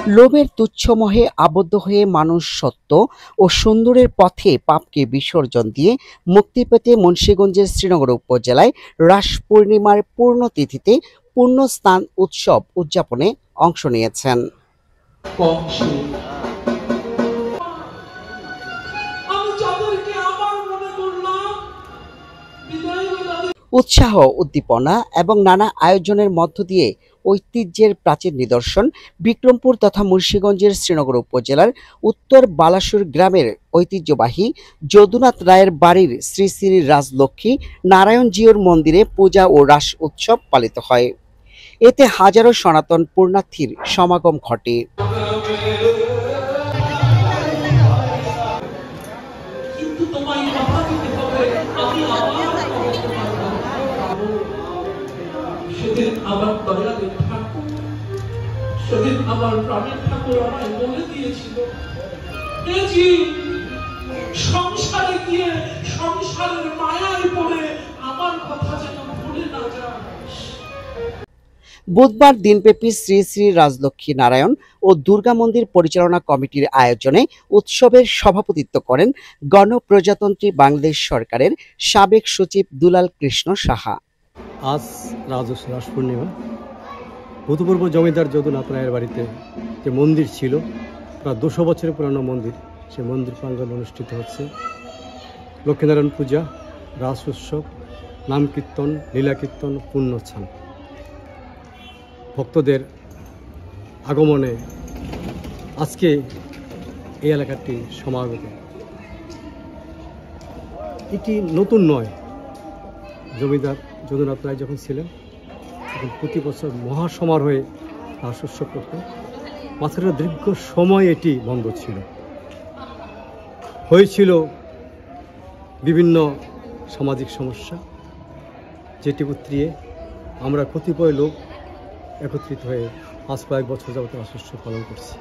লোভের তুচ্ছ মোহে আবদ্ধ হয়ে মানুষ সত্য ও সুন্দরের পথে পাপকে বিসর্জন দিয়ে মুক্তি পেতে মুন্সিগঞ্জের শ্রীনগর উপজেলায় রাস পূর্ণিমার পূর্ণতিথিতে পূর্ণ স্নান উৎসব উদযাপনে অংশ নিয়েছেন। উৎসাহ, উদ্দীপনা এবং নানা আয়োজনের মধ্য দিয়ে ঐতিহ্যের প্রাচীন নিদর্শন বিক্রমপুর তথা মুন্সিগঞ্জের শ্রীনগর উপজেলার উত্তর বালাসুর গ্রামের ঐতিহ্যবাহী যদুনাথ রায়ের বাড়ির শ্রী শ্রী রাজলক্ষ্মী নারায়ণ জিউর মন্দিরে পূজা ও রাস উৎসব পালিত হয়। এতে হাজারো সনাতন পুণ্যার্থীর সমাগম ঘটে। সেদিন আমার দয়ালের ঠাকুর, সেদিন আমার প্রাণের ঠাকুর আমায় বলে দিয়েছিল, সংসারে গিয়ে সংসারের মায়ায় পড়ে আমার কথা যেন ভুলে না যাস। বুধবার দিনব্যাপী শ্রী শ্রী রাজলক্ষ্মী নারায়ণ ও দুর্গা মন্দির পরিচালনা কমিটির আয়োজনে উৎসবের সভাপতিত্ব করেন গণপ্রজাতন্ত্রী বাংলাদেশ সরকারের সাবেক সচিব দুলাল কৃষ্ণ সাহা। আজ রাস পূর্ণিমা, ভূতপূর্ব জমিদার যদুনাথ রায়ের বাড়িতে যে মন্দির ছিল, প্রায় 200 বছরের পুরানো মন্দির, সে মন্দির প্রাঙ্গণে অনুষ্ঠিত হচ্ছে লক্ষ্মীনারায়ণ পূজা, রাস উৎসব, নাম কীর্তন, লীলা কীর্তন, পুণ্যস্নান। ভক্তদের আগমনে আজকে এই এলাকাটি সমাগত। এটি নতুন নয়। জমিদার যদুনাথ রায় যখন ছিলেন তখন প্রতি বছর মহাসমারোহে রাস উৎসব করতেন। মাঝখানে দীর্ঘ সময় এটি বন্ধ ছিল, হয়েছিল বিভিন্ন সামাজিক সমস্যা, যেটি উতরিয়ে আমরা কতিপয় লোক একত্রিত হয়ে আজ কয়েক বছর যাবত রাস উৎসব পালন করছি।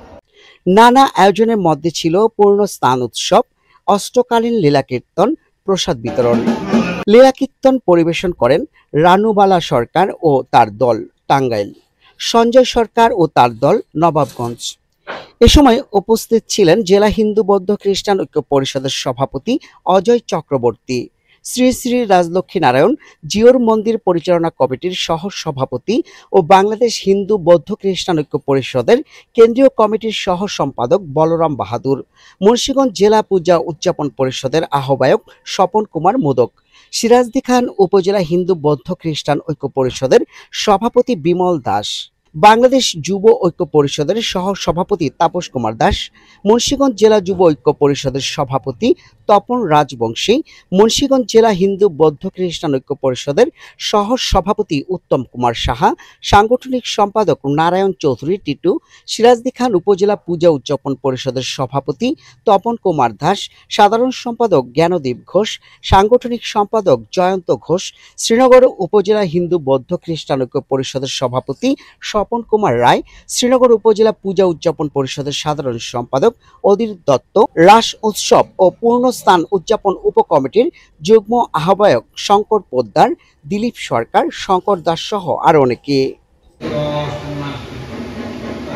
নানা আয়োজনের মধ্যে ছিল পূর্ণ স্নান উৎসব, অষ্টকালীন লীলা কীর্তন, প্রসাদ বিতরণ। লীলা কীর্তন পরিবেশন করেন রানুবালা সরকার ও তার দল টাঙ্গাইল, সঞ্জয় সরকার ও তার দল নবাবগঞ্জ। এ সময় উপস্থিত ছিলেন জেলা হিন্দু বৌদ্ধ খ্রিস্টান ঐক্য পরিষদের সভাপতি অজয় চক্রবর্তী, শ্রী শ্রী রাজলক্ষ্মী নারায়ণ জিওর মন্দির পরিচালনা কমিটির সহ সভাপতি ও বাংলাদেশ হিন্দু বৌদ্ধ খ্রিস্টান ঐক্য পরিষদের কেন্দ্রীয় কমিটির সহ সম্পাদক বলরাম বাহাদুর, মুন্সিগঞ্জ জেলা পূজা উদযাপন পরিষদের আহ্বায়ক স্বপন কুমার মোদক, সিরাজদি খান উপজেলা হিন্দু বৌদ্ধ খ্রিস্টান ঐক্য পরিষদের সভাপতি বিমল দাস, বাংলাদেশ যুব ঐক্য পরিষদের সহ সভাপতি তাপস কুমার দাস, মুন্সিগঞ্জ জেলা যুব ঐক্য পরিষদের সভাপতি তপন রাজবংশী, মুন্সিগঞ্জ জেলা হিন্দু বৌদ্ধ খ্রিস্টান ঐক্য পরিষদের সহ সভাপতি উত্তম কুমার সাহা, সাংগঠনিক সম্পাদক নারায়ণ চৌধুরী টিটু, সিরাজদি খান উপজেলা পূজা উদযাপন পরিষদের সভাপতি তপন কুমার দাস, সাধারণ সম্পাদক জ্ঞানদীপ ঘোষ, সাংগঠনিক সম্পাদক জয়ন্ত ঘোষ, শ্রীনগর উপজেলা হিন্দু বৌদ্ধ খ্রিস্টান ঐক্য পরিষদের সভাপতি স্বপন কুমার রায়, শ্রীনগর উপজেলা পূজা উদযাপন পরিষদের সাধারণ সম্পাদক অধীর দত্ত, রাস উৎসব ও পূর্ণ স্নান উদযাপন উপকমিটির যুগ্ম আহ্বায়ক শঙ্কর পোদ্দার, দিলীপ সরকার, শঙ্কর দাস সহ আরো অনেকে।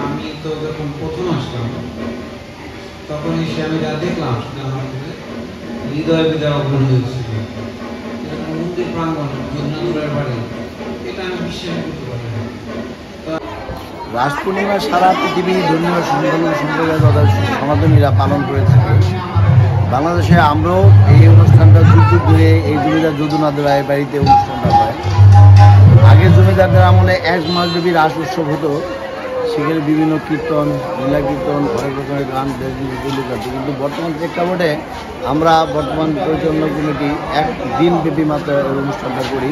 আমি তো যখন প্রথম আসলাম তখন এসে আমি যা দেখলাম হৃদয় বিদারক মনে হয়েছিল। মন্দির প্রাঙ্গণ যদুনাথের বাড়ি, এটা আমি বিশ্বাস করতে পারি না। রাস পূর্ণিমা সারা পৃথিবী ধর্মীয় সম্প্রদায় তথা সনাতনীরা পালন করে থাকে। বাংলাদেশে আমরাও এই অনুষ্ঠানটা যুগ যুগ ধরে এই জমিদার যদুনাথ রায়ের বাড়িতে অনুষ্ঠানটা হয়। আগে জমিদারদের আমলে 1 মাসব্যাপী রাস উৎসব হতো। সেখানে বিভিন্ন কীর্তন, লীলা কীর্তন, অনেক রকমের গান, কিন্তু বর্তমান প্রেক্ষাপটে আমরা বর্তমান পরিচালনা কমিটি 1 দিনব্যাপী মাত্র অনুষ্ঠানটা করি।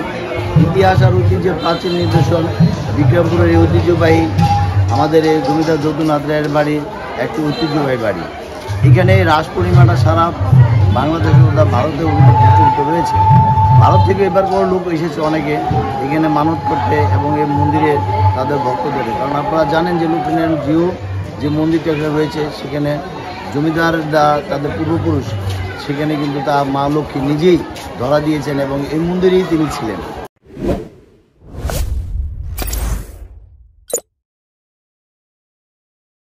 ইতিহাস আর ঐতিহ্যের প্রাচীন নিদর্শন বিক্রমপুরের এই ঐতিহ্যবাহী আমাদের এই জমিদার যদুনাথ রায়ের বাড়ির একটি ঐতিহ্যবাহী বাড়ি। এখানে রাস পূর্ণিমাটা সারা বাংলাদেশে তথা ভারতেও প্রচলিত রয়েছে। ভারত থেকে এবার বড় লোক এসেছে অনেকে এখানে মানত করতে এবং এই মন্দিরে তাদের ভক্তদের। কারণ আপনারা জানেন যে লক্ষ্মীনারায়ণ জিউ যে মন্দিরটা রয়েছে সেখানে জমিদার তাদের পূর্বপুরুষ সেখানে কিন্তু তা মা লক্ষ্মী নিজেই ধরা দিয়েছেন এবং এই মন্দিরেই তিনি ছিলেন।